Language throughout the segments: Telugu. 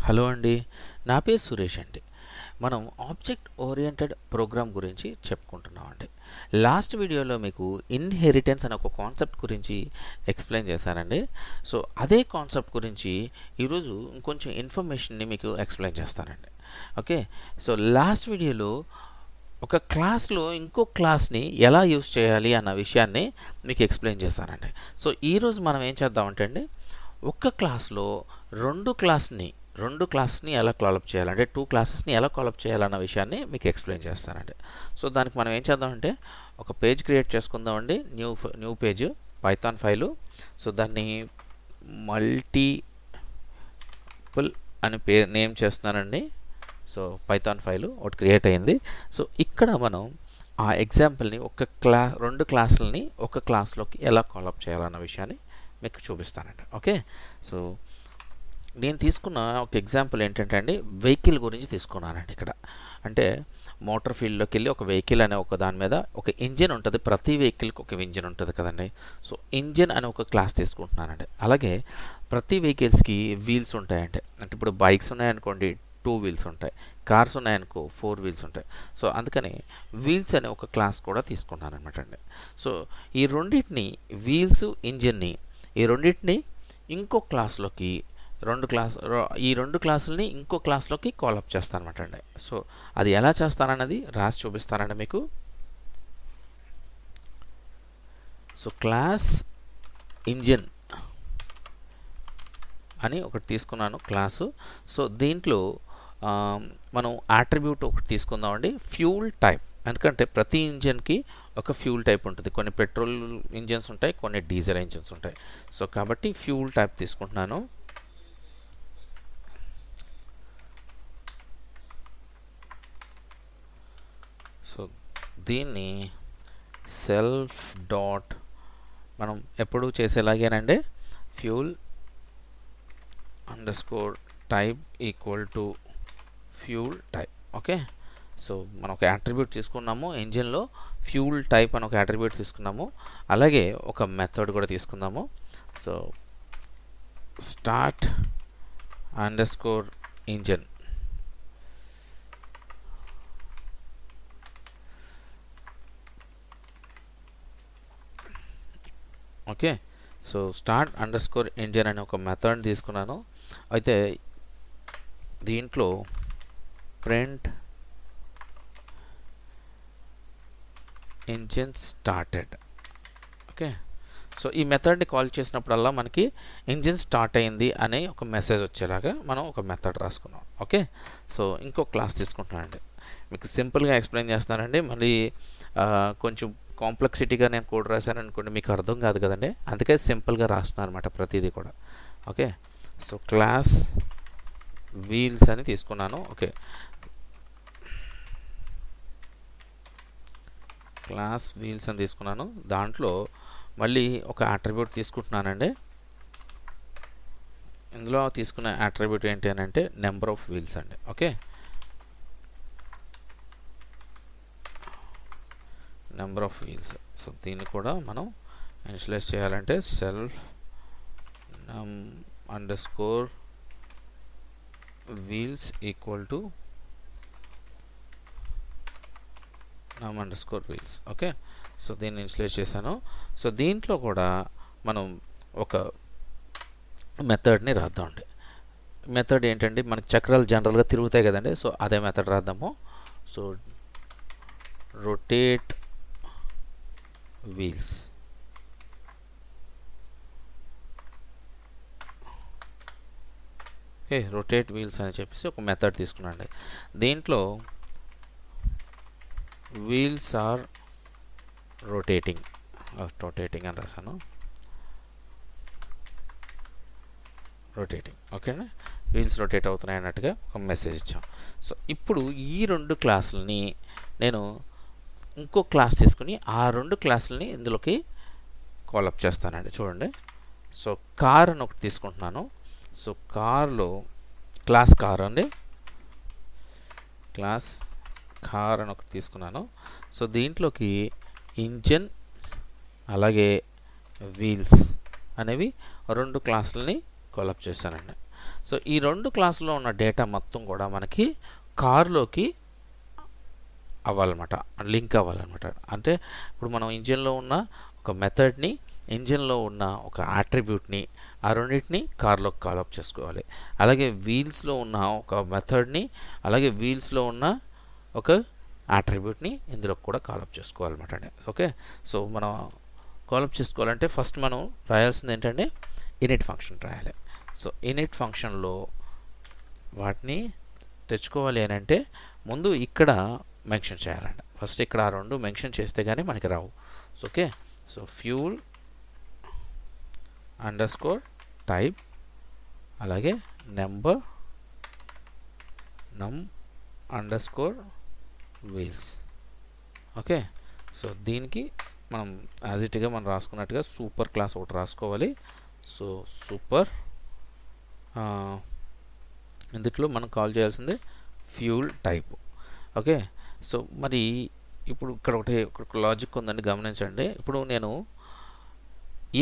హలో అండి. నా పేరు సురేష్ అండి. మనం ఆబ్జెక్ట్ ఓరియెంటెడ్ ప్రోగ్రామ్ గురించి చెప్పుకుంటున్నామండి. లాస్ట్ వీడియోలో మీకు ఇన్హెరిటెన్స్ అనే ఒక కాన్సెప్ట్ గురించి ఎక్స్ప్లెయిన్ చేశానండి. సో అదే కాన్సెప్ట్ గురించి ఈరోజు ఇంకొంచెం ఇన్ఫర్మేషన్ని మీకు ఎక్స్ప్లెయిన్ చేస్తానండి. ఓకే. సో లాస్ట్ వీడియోలో ఒక క్లాస్లో ఇంకో క్లాస్ని ఎలా యూస్ చేయాలి అన్న విషయాన్ని మీకు ఎక్స్ప్లెయిన్ చేస్తానండి. సో ఈరోజు మనం ఏం చేద్దామంటే అండి, ఒక్క క్లాస్లో రెండు క్లాస్ని ఎలా కాలప్ చేయాలంటే టూ క్లాసెస్ని ఎలా కాలప్ చేయాలన్న విషయాన్ని మీకు ఎక్స్ప్లెయిన్ చేస్తానండి. సో దానికి మనం ఏం చేద్దామంటే ఒక పేజ్ క్రియేట్ చేసుకుందామండి. New page Python file. So దాన్ని మల్టిపుల్ అని నేమ్ చేస్తున్నానండి. సో పైథాన్ ఫైలు ఒకటి క్రియేట్ అయింది. సో ఇక్కడ మనం ఆ ఎగ్జాంపుల్ని రెండు క్లాసులని ఒక క్లాస్లోకి ఎలా కాలప్ చేయాలన్న విషయాన్ని మీకు చూపిస్తానండి. ఓకే. సో నేను తీసుకున్న ఒక ఎగ్జాంపుల్ ఏంటంటే అండి, వెహికల్ గురించి తీసుకున్నానండి. ఇక్కడ అంటే మోటార్ ఫీల్డ్లోకి వెళ్ళి ఒక వెహికల్ అనే ఒక దాని మీద ఒక ఇంజిన్ ఉంటుంది. ప్రతి వెహికల్కి ఒక ఇంజిన్ ఉంటుంది కదండి. సో ఇంజిన్ అనే ఒక క్లాస్ తీసుకుంటున్నానండి. అలాగే ప్రతి వెహికల్స్కి వీల్స్ ఉంటాయండి. అంటే ఇప్పుడు బైక్స్ ఉన్నాయనుకోండి 2 వీల్స్ ఉంటాయి, కార్స్ ఉన్నాయనుకో 4 వీల్స్ ఉంటాయి. సో అందుకని వీల్స్ అనే ఒక క్లాస్ కూడా తీసుకున్నాను అనమాట అండి. సో ఈ రెండింటిని వీల్స్ ఇంజిన్ని ఈ రెండింటిని ఇంకో క్లాస్లోకి ఈ రెండు క్లాసులని ఇంకో క్లాస్లోకి కాలప్ చేస్తాను అనమాట అండి. సో అది ఎలా చేస్తానన్నది రాసి చూపిస్తానండి మీకు. సో క్లాస్ ఇంజిన్ అని ఒకటి తీసుకున్నాను క్లాసు. సో దీంట్లో మనం అట్రిబ్యూట్ ఒకటి తీసుకుందామండి, ఫ్యూల్ టైప్. ఎందుకంటే ప్రతి ఇంజిన్కి ఒక ఫ్యూల్ టైప్ ఉంటుంది. కొన్ని పెట్రోల్ ఇంజిన్స్ ఉంటాయి, కొన్ని డీజిల్ ఇంజిన్స్ ఉంటాయి. సో కాబట్టి ఫ్యూల్ టైప్ తీసుకుంటున్నాను. సో దీన్ని సెల్ఫ్ డాట్ మనం ఎప్పుడు చేసేలాగేనండి, fuel underscore type equal to fuel type. Okay. So మనం ఒక అట్రిబ్యూట్ తీసుకున్నాము, ఇంజిన్లో ఫ్యూల్ టైప్ అని ఒక అట్రిబ్యూట్ తీసుకున్నాము. అలాగే ఒక మెథడ్ కూడా తీసుకుందాము. So start underscore engine. Okay. So start underscore engine అనే ఒక మెథడ్ తీసుకున్నాను. అయితే దీంట్లో print engine started. Okay. So ఈ మెథడ్ని కాల్ చేసినప్పుడల్లా మనకి ఇంజిన్ స్టార్ట్ అయింది అనే ఒక మెసేజ్ వచ్చేలాగా మనం ఒక మెథడ్ రాసుకున్నాం. ఓకే. సో ఇంకో క్లాస్ తీసుకుంటున్నానండి, మీకు సింపుల్గా ఎక్స్ప్లెయిన్ చేస్తున్నానండి. మళ్ళీ కొంచెం కాంప్లెక్సిటీగా నేను కోడ్ రాశాను అనుకోండి, మీకు అర్థం కాదు కదండి. అందుకే సింపుల్గా రాస్తున్నాను అనమాట ప్రతిదీ కూడా. ఓకే. సో క్లాస్ వీల్స్ అని తీసుకున్నాను. ఓకే. క్లాస్ వీల్స్ అని తీసుకున్నాను. దాంట్లో మళ్ళీ ఒక అట్రిబ్యూట్ తీసుకుంటున్నానండి. ఇందులో తీసుకున్న అట్రిబ్యూట్ ఏంటి అని అంటే నెంబర్ ఆఫ్ వీల్స్ అండి. Okay. Number of wheels. So దీన్ని కూడా మనం ఇనిషియలైజ్ చేయాలంటే self underscore wheels equal to నమ్ అండర్స్కోర్ వీల్స్. ఓకే. సో దీన్ని ఇనిషియలైజ్ చేశాను. సో దీంట్లో కూడా మనం ఒక మెథడ్ని రాద్దామండి. మెథడ్ ఏంటండి, మనకి చక్రాలు జనరల్గా తిరుగుతాయి కదండి. సో అదే మెథడ్ రాద్దాము. So rotate wheels. Okay. Rotate wheels అని చెప్పేసి ఒక మెథడ్ తీసుకున్నాండి. దీంట్లో వీల్స్ ఆర్ రొటేటింగ్ అని రాశాను. రొటేటింగ్. ఓకేనా. వీల్స్ రొటేట్ అవుతున్నాయి అన్నట్టుగా ఒక మెసేజ్ ఇచ్చాం. సో ఇప్పుడు ఈ రెండు క్లాసులని నేను ఇంకో క్లాస్ తీసుకుని ఆ రెండు క్లాసులని ఇందులోకి కాలప్ చేస్తానండి. చూడండి. సో కార్ అని ఒకటి తీసుకుంటున్నాను. సో కార్లో క్లాస్ కార్ అండి, క్లాస్ కార్ అని ఒకటి తీసుకున్నాను. సో దీంట్లోకి ఇంజిన్ అలాగే వీల్స్ అనేవి రెండు క్లాసులని కాలప్ చేశానండి. సో ఈ 2 క్లాసుల్లో ఉన్న డేటా మొత్తం కూడా మనకి కార్లోకి అవ్వాలన్నమాట, లింక్ అవ్వాలన్నమాట. అంటే ఇప్పుడు మనం ఇంజిన్లో ఉన్న ఒక మెథడ్ని, ఇంజిన్లో ఉన్న ఒక అట్రిబ్యూట్ని, ఆ రెండింటిని కార్లోకి కాలప్ చేసుకోవాలి. అలాగే వీల్స్లో ఉన్న ఒక మెథడ్ని, అలాగే వీల్స్లో ఉన్న ఒక అట్రిబ్యూట్ని ఇందులో కూడా కాలప్ చేసుకోవాలన్నమాట అండి. ఓకే, సో మనం కాలప్ చేసుకోవాలంటే ఫస్ట్ మనం రాయాల్సింది ఏంటంటే ఇనిట్ ఫంక్షన్ రాయాలి. సో ఇనిట్ ఫంక్షన్లో వాటిని తెచ్చుకోవాలి అని అంటే ముందు ఇక్కడ మెన్షన్ చేయాలండి. ఫస్ట్ ఇక్కడ ఆ 2 మెన్షన్ చేస్తే కానీ మనకి రావు. So okay, so fuel underscore type, అలాగే number num underscore wheels. Okay, so దీనికి మనం యాజ్ ఇట్గా మనం రాసుకున్నట్టుగా సూపర్ క్లాస్ ఒకటి రాసుకోవాలి. సో సూపర్, ఇందులో మనం కాల్ చేయాల్సింది ఫ్యూల్ టైప్. ఓకే, సో మరి ఇప్పుడు ఇక్కడ ఒక లాజిక్ ఉందండి, గమనించండి. ఇప్పుడు నేను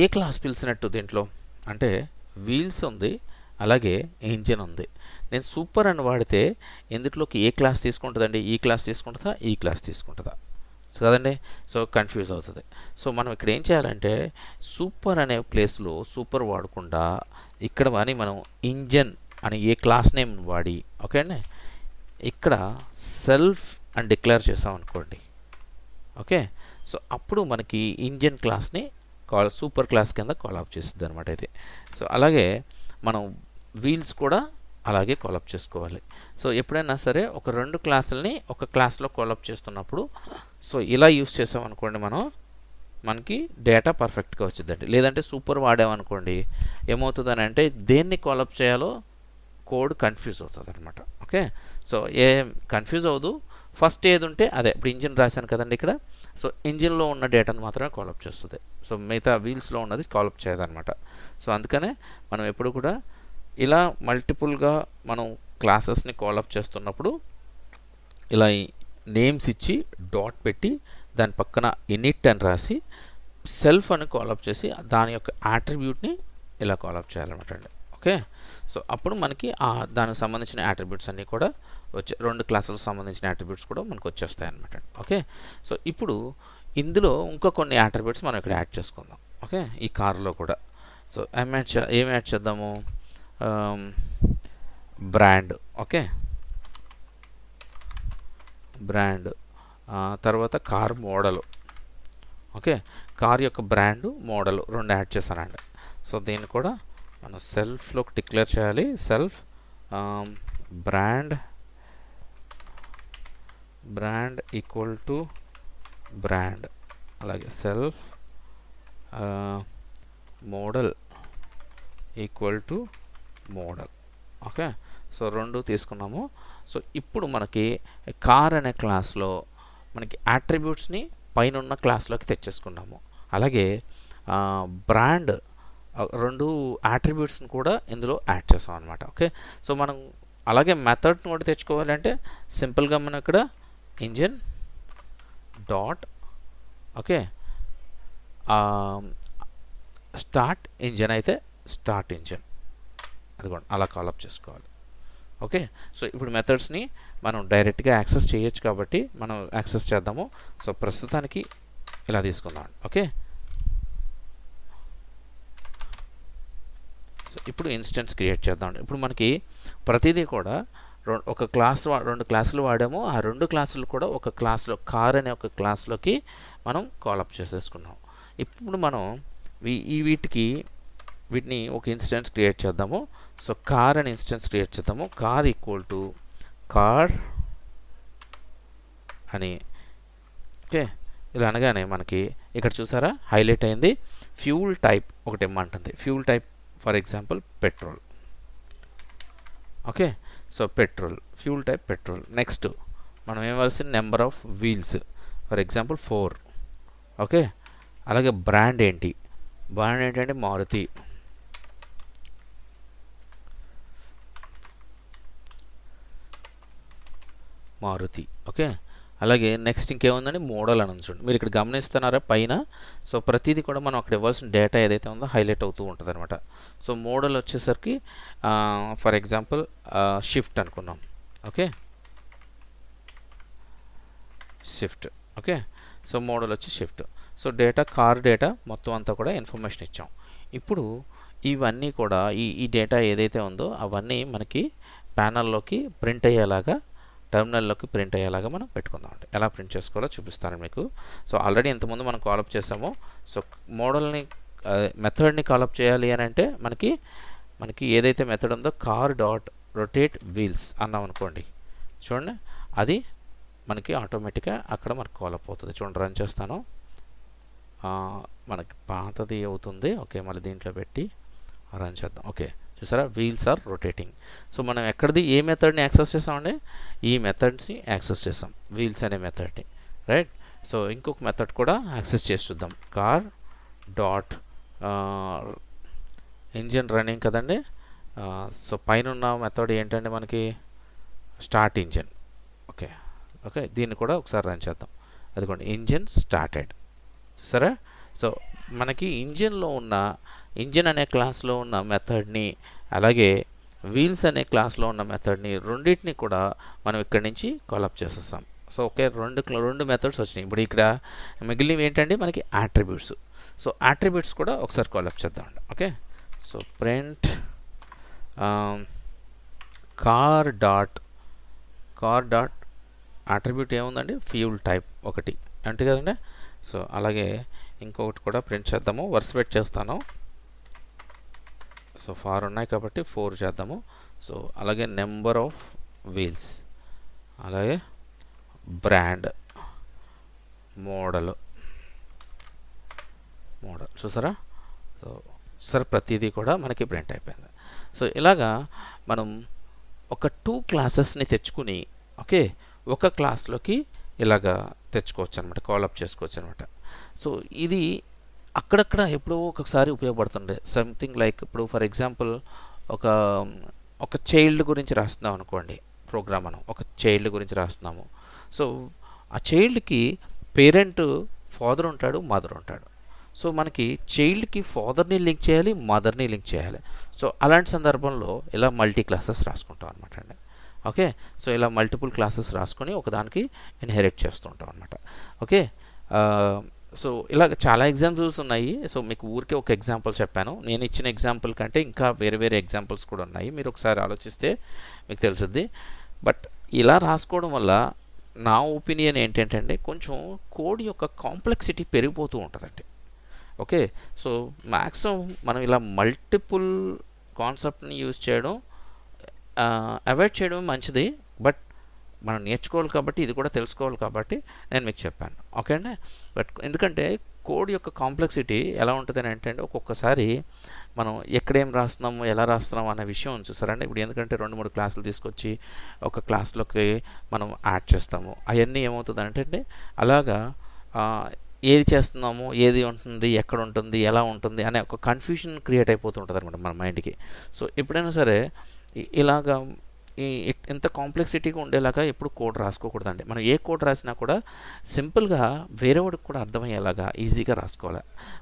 ఏ క్లాస్ పిలిచినట్టు దీంట్లో అంటే వీల్స్ ఉంది, అలాగే ఇంజిన్ ఉంది. నేను సూపర్ అని వాడితే ఇందులోకి ఏ క్లాస్ తీసుకుంటుందండి? ఈ క్లాస్ తీసుకుంటుందా, ఈ క్లాస్ తీసుకుంటుందా కదండి? సో కన్ఫ్యూజ్ అవుతుంది. సో మనం ఇక్కడ ఏం చేయాలంటే సూపర్ అనే ప్లేస్లో సూపర్ వాడకుండా ఇక్కడ అని మనం ఇంజన్ అని ఏ క్లాస్ నేమ్ వాడి, ఓకే అండి, ఇక్కడ సెల్ఫ్ అని డిక్లేర్ చేసాం అనుకోండి. ఓకే, సో అప్పుడు మనకి ఇంజన్ క్లాస్ని సూపర్ క్లాస్ కింద కాల్ అప్ చేస్తుంది అనమాట ఇది. సో అలాగే మనం వీల్స్ కూడా అలాగే కాల్ అప్ చేసుకోవాలి. సో ఎప్పుడైనా సరే ఒక 2 క్లాసులని ఒక క్లాస్లో కాల్ అప్ చేస్తున్నప్పుడు సో ఇలా యూస్ చేసామనుకోండి మనకి డేటా పర్ఫెక్ట్గా వచ్చిందండి. లేదంటే సూపర్ వాడామనుకోండి ఏమవుతుందని అంటే దేన్ని కాల్ అప్ చేయాలో కోడ్ కన్ఫ్యూజ్ అవుతుంది అనమాట. ఓకే, సో కన్ఫ్యూజ్ అవ్వదు, ఫస్ట్ ఏది ఉంటే అదే. ఇప్పుడు ఇంజిన్ రాశాను కదండి ఇక్కడ, సో ఇంజిన్లో ఉన్న డేటాను మాత్రమే కాలప్ చేస్తుంది. సో మిగతా వీల్స్లో ఉన్నది కాలప్ చేయదనమాట. సో అందుకనే మనం ఎప్పుడు కూడా ఇలా మల్టిపుల్గా మనం క్లాసెస్ని కాలప్ చేస్తున్నప్పుడు ఇలా నేమ్స్ ఇచ్చి డాట్ పెట్టి దాని పక్కన ఇనిట్ అని రాసి సెల్ఫ్ అని కాలప్ చేసి దాని యొక్క అట్రిబ్యూట్ని ఇలా కాలప్ చేయాలన్నమాట అండి. ఓకే, సో అప్పుడు మనకి దానికి సంబంధించిన అట్రిబ్యూట్స్ అన్నీ కూడా 2 క్లాసులకు సంబంధించిన అట్రిబ్యూట్స్ కూడా మనకు వచ్చేస్తాయి అనమాట. ఓకే, సో ఇప్పుడు ఇందులో ఇంకా కొన్ని అట్రిబ్యూట్స్ మనం ఇక్కడ యాడ్ చేసుకుందాం. ఓకే, ఈ కార్లో కూడా. సో ఏం యాడ్ చేద్దాము? బ్రాండ్. ఓకే, బ్రాండ్, తర్వాత కార్ మోడలు. ఓకే, కార్ యొక్క బ్రాండు, మోడలు 2 యాడ్ చేశానండి. సో దీన్ని కూడా మనం సెల్ఫ్లోకి డిక్లేర్ చేయాలి. Self brand equal to brand, అలాగే self model equal to model. Okay, so 2 తీసుకున్నాము. సో ఇప్పుడు మనకి కార్ అనే క్లాస్లో మనకి అట్రిబ్యూట్స్ని పైన ఉన్న క్లాస్లోకి తెచ్చేసుకున్నాము. అలాగే బ్రాండ్ 2 అట్రిబ్యూట్స్ని కూడా ఇందులో యాడ్ చేసాం అనమాట. ఓకే, సో మనం అలాగే మెథడ్ని కూడా తెచ్చుకోవాలంటే సింపుల్గా మనం ఇక్కడ engine dot okay start engine అయితే స్టార్ట్ ఇంజిన్ అదిగోండి అలా కాలప్ చేసుకోవాలి. ఓకే, సో ఇప్పుడు మెథడ్స్ని మనం డైరెక్ట్గా యాక్సెస్ చేయొచ్చు కాబట్టి మనం యాక్సెస్ చేద్దాము. సో ప్రస్తుతానికి ఇలా తీసుకుందాం. ఓకే, సో ఇప్పుడు ఇన్స్టెన్స్ క్రియేట్ చేద్దాం. ఇప్పుడు మనకి ప్రతిదీ కూడా ఒక క్లాస్ 2 క్లాసులు వాడాము. ఆ 2 క్లాసులు కూడా ఒక క్లాస్లో కార్ అనే ఒక క్లాస్లోకి మనం కాలప్ చేసేసుకున్నాం. ఇప్పుడు మనం వీటిని ఒక ఇన్స్టెన్స్ క్రియేట్ చేద్దాము. సో కార్ అని ఇన్స్టెన్స్ క్రియేట్ చేద్దాము. కార్ ఈక్వల్ టు కార్ అని. ఓకే, ఇలా అనగానే మనకి ఇక్కడ చూసారా హైలైట్ అయింది. ఫ్యూల్ టైప్ ఒకటి ఇమ్మంటుంది. Fuel type for example petrol. Okay, so petrol, fuel type petrol. Next మనం ఏమవలసిన number of wheels for example 4. Okay, అలాగే బ్రాండ్ ఏంటి? బ్రాండ్ ఏంటంటే మారుతి. ఓకే, అలాగే నెక్స్ట్ ఇంకేముందండి మోడల్ అని ఉంచండి. మీరు ఇక్కడ గమనిస్తున్నారా పైన. సో ప్రతిదీ కూడా మనం అక్కడ ఇవ్వాల్సిన డేటా ఏదైతే ఉందో హైలైట్ అవుతూ ఉంటుంది అనమాట. సో మోడల్ వచ్చేసరికి ఫర్ ఎగ్జాంపుల్ షిఫ్ట్ అనుకున్నాం. Okay, shift. Okay, so model వచ్చి shift. So data car data మొత్తం అంతా కూడా ఇన్ఫర్మేషన్ ఇచ్చాం. ఇప్పుడు ఇవన్నీ కూడా ఈ డేటా ఏదైతే ఉందో అవన్నీ మనకి ప్యానల్లోకి ప్రింట్ అయ్యేలాగా, టెర్మినల్లోకి ప్రింట్ అయ్యేలాగా మనం పెట్టుకుందాం. అంటే ఎలా ప్రింట్ చేసుకోవాలో చూపిస్తాను మీకు. సో ఆల్రెడీ ఇంతకుముందు మనం కాలప్ చేసాము. సో మోడల్ని మెథడ్ని కాలప్ చేయాలి అని అంటే మనకి ఏదైతే మెథడ్ ఉందో కార్ డాట్ రొటేట్ వీల్స్ అన్నాం అనుకోండి, చూడండి అది మనకి ఆటోమేటిక్గా అక్కడ మనకు కాలప్ అవుతుంది. చూడండి రన్ చేస్తాను, మనకి పాతది అవుతుంది. ఓకే, మళ్ళీ దీంట్లో పెట్టి రన్ చేద్దాం. ఓకే, చూసారా వీల్స్ ఆర్ రొటేటింగ్. సో మనం ఎక్కడిది ఏ మెథడ్ని యాక్సెస్ చేసామండి, ఈ మెథడ్స్ని యాక్సెస్ చేసాం, వీల్స్ అనే మెథడ్ని, రైట్. సో ఇంకొక మెథడ్ కూడా యాక్సెస్ చేసి చూద్దాం. కార్ డాట్ ఇంజిన్ రన్నింగ్ కదండి. సో పైన ఉన్న మెథడ్ ఏంటంటే మనకి స్టార్ట్ ఇంజిన్. ఓకే, ఓకే దీన్ని కూడా ఒకసారి రన్ చేద్దాం. అదిగోండి ఇంజిన్ స్టార్టెడ్, చూసారా. సో మనకి ఇంజిన్ అనే క్లాస్లో ఉన్న మెథడ్ని, అలాగే వీల్స్ అనే క్లాస్లో ఉన్న మెథడ్ని, రెండింటిని కూడా మనం ఇక్కడి నుంచి కాలప్ చేసేస్తాం. సో ఓకే, రెండు మెథడ్స్ వచ్చినాయి. ఇప్పుడు ఇక్కడ మిగిలినవి ఏంటంటే మనకి యాట్రిబ్యూట్స్. సో యాట్రిబ్యూట్స్ కూడా ఒకసారి కాలప్ చేద్దామండి. Okay, so print car dot attribute ఏముందండి, ఫ్యూల్ టైప్ ఒకటి అంటే కదండి. సో అలాగే ఇంకొకటి కూడా ప్రింట్ చేద్దాము, వరుస పెట్టి చేస్తాను. సో 4 ఉన్నాయి కాబట్టి 4 చేద్దాము. సో అలాగే నెంబర్ ఆఫ్ వీల్స్, అలాగే బ్రాండ్, మోడల్ చూసారా. సో సరే ప్రతిదీ కూడా మనకి ప్రింట్ అయిపోయింది. సో ఇలాగా మనం ఒక 2 క్లాసెస్ని తెచ్చుకుని, ఓకే, ఒక క్లాస్లోకి ఇలాగా తెచ్చుకోవచ్చు అనమాట, కాలప్ చేసుకోవచ్చు అనమాట. సో ఇది అక్కడక్కడ ఎప్పుడో ఒకసారి ఉపయోగపడుతుండే. సంథింగ్ లైక్ ఇప్పుడు ఫర్ ఎగ్జాంపుల్ ఒక చైల్డ్ గురించి రాస్తున్నాం అనుకోండి ప్రోగ్రామ్, మనం ఒక చైల్డ్ గురించి రాస్తున్నాము. సో ఆ చైల్డ్కి పేరెంట్ ఫాదర్ ఉంటాడు, మదర్ ఉంటాడు. సో మనకి చైల్డ్కి ఫాదర్ని లింక్ చేయాలి, మదర్ని లింక్ చేయాలి. సో అలాంటి సందర్భంలో ఇలా మల్టీ క్లాసెస్ రాసుకుంటాం అనమాట అండి. ఓకే, సో ఇలా మల్టిపుల్ క్లాసెస్ రాసుకొని ఒకదానికి ఇన్హెరిట్ చేస్తుంటాం అనమాట. ఓకే, సో ఇలా చాలా ఎగ్జాంపుల్స్ ఉన్నాయి. సో మీకు ఊరికే ఒక ఎగ్జాంపుల్ చెప్పాను. నేను ఇచ్చిన ఎగ్జాంపుల్ కంటే ఇంకా వేరే ఎగ్జాంపుల్స్ కూడా ఉన్నాయి, మీరు ఒకసారి ఆలోచిస్తే మీకు తెలుస్తుంది. బట్ ఇలా రాసుకోవడం వల్ల నా ఒపీనియన్ ఏంటంటే కొంచెం కోడ్ యొక్క కాంప్లెక్సిటీ పెరిగిపోతూ ఉంటుందండి. ఓకే, సో మ్యాక్సిమం మనం ఇలా మల్టిపుల్ కాన్సెప్ట్ని యూజ్ చేయడం అవాయిడ్ చేయడం మంచిది. బట్ మనం నేర్చుకోవాలి కాబట్టి, ఇది కూడా తెలుసుకోవాలి కాబట్టి నేను మీకు చెప్పాను. ఓకే అండి. బట్ ఎందుకంటే కోడ్ యొక్క కాంప్లెక్సిటీ ఎలా ఉంటుంది అని అంటే ఒక్కొక్కసారి మనం ఎక్కడేం రాస్తున్నాము, ఎలా రాస్తున్నాము అనే విషయం చూసారండి. ఇప్పుడు ఎందుకంటే 2-3 క్లాసులు తీసుకొచ్చి ఒక క్లాస్లోకి మనం యాడ్ చేస్తాము. అవన్నీ ఏమవుతుంది అంటే అలాగా ఏది చేస్తున్నాము, ఏది ఉంటుంది, ఎక్కడ ఉంటుంది, ఎలా ఉంటుంది అనే ఒక కన్ఫ్యూజన్ క్రియేట్ అయిపోతూ ఉంటుంది అనమాట మన మైండ్కి. సో ఎప్పుడైనా సరే ఇలాగా ఇంత కాంప్లెక్సిటీగా ఉండేలాగా ఎప్పుడు కోడ్ రాసుకోకూడదండి. మనం ఏ కోడ్ రాసినా కూడా సింపుల్గా వేరే వాడికి కూడా అర్థమయ్యేలాగా ఈజీగా రాసుకోవాలి.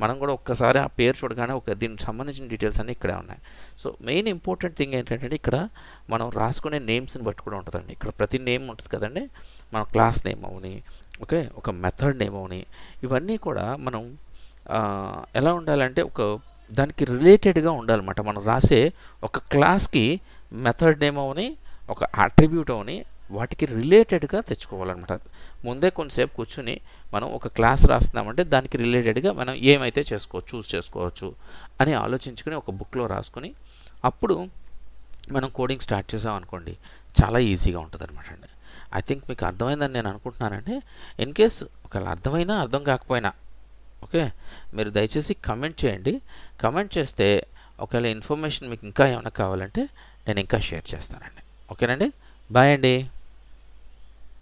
మనం కూడా ఒక్కసారి ఆ పేరు చూడగానే దీనికి సంబంధించిన డీటెయిల్స్ అన్నీ ఇక్కడే ఉన్నాయి. సో మెయిన్ ఇంపార్టెంట్ థింగ్ ఏంటంటే ఇక్కడ మనం రాసుకునే నేమ్స్ని బట్టి కూడా ఉంటుందండి. ఇక్కడ ప్రతి నేమ్ ఉంటుంది కదండి, మన క్లాస్ నేమ్ అవని, ఓకే, ఒక మెథడ్ నేమ్ అవని, ఇవన్నీ కూడా మనం ఎలా ఉండాలంటే దానికి రిలేటెడ్గా ఉండాలన్నమాట. మనం రాసే ఒక క్లాస్కి మెథడ్ నేమ్ అవని, ఒక అట్రిబ్యూట్ అవని, వాటికి రిలేటెడ్గా తెచ్చుకోవాలన్నమాట. ముందే కొంతసేపు కూర్చుని మనం ఒక క్లాస్ రాస్తున్నామంటే దానికి రిలేటెడ్గా మనం ఏమైతే చూస్ చేసుకోవచ్చు అని ఆలోచించుకొని ఒక బుక్లో రాసుకొని అప్పుడు మనం కోడింగ్ స్టార్ట్ చేసాం అనుకోండి, చాలా ఈజీగా ఉంటుంది అనమాట అండి. ఐ థింక్ మీకు అర్థమైందని నేను అనుకుంటున్నానండి. ఇన్ కేస్ ఒకవేళ అర్థమైనా అర్థం కాకపోయినా ఓకే, మీరు దయచేసి కమెంట్ చేయండి. కమెంట్ చేస్తే ఒకవేళ ఇన్ఫర్మేషన్ మీకు ఇంకా ఏమైనా కావాలంటే నేను ఇంకా షేర్ చేస్తానండి. ఓకేనండి, బాయ్ అండి.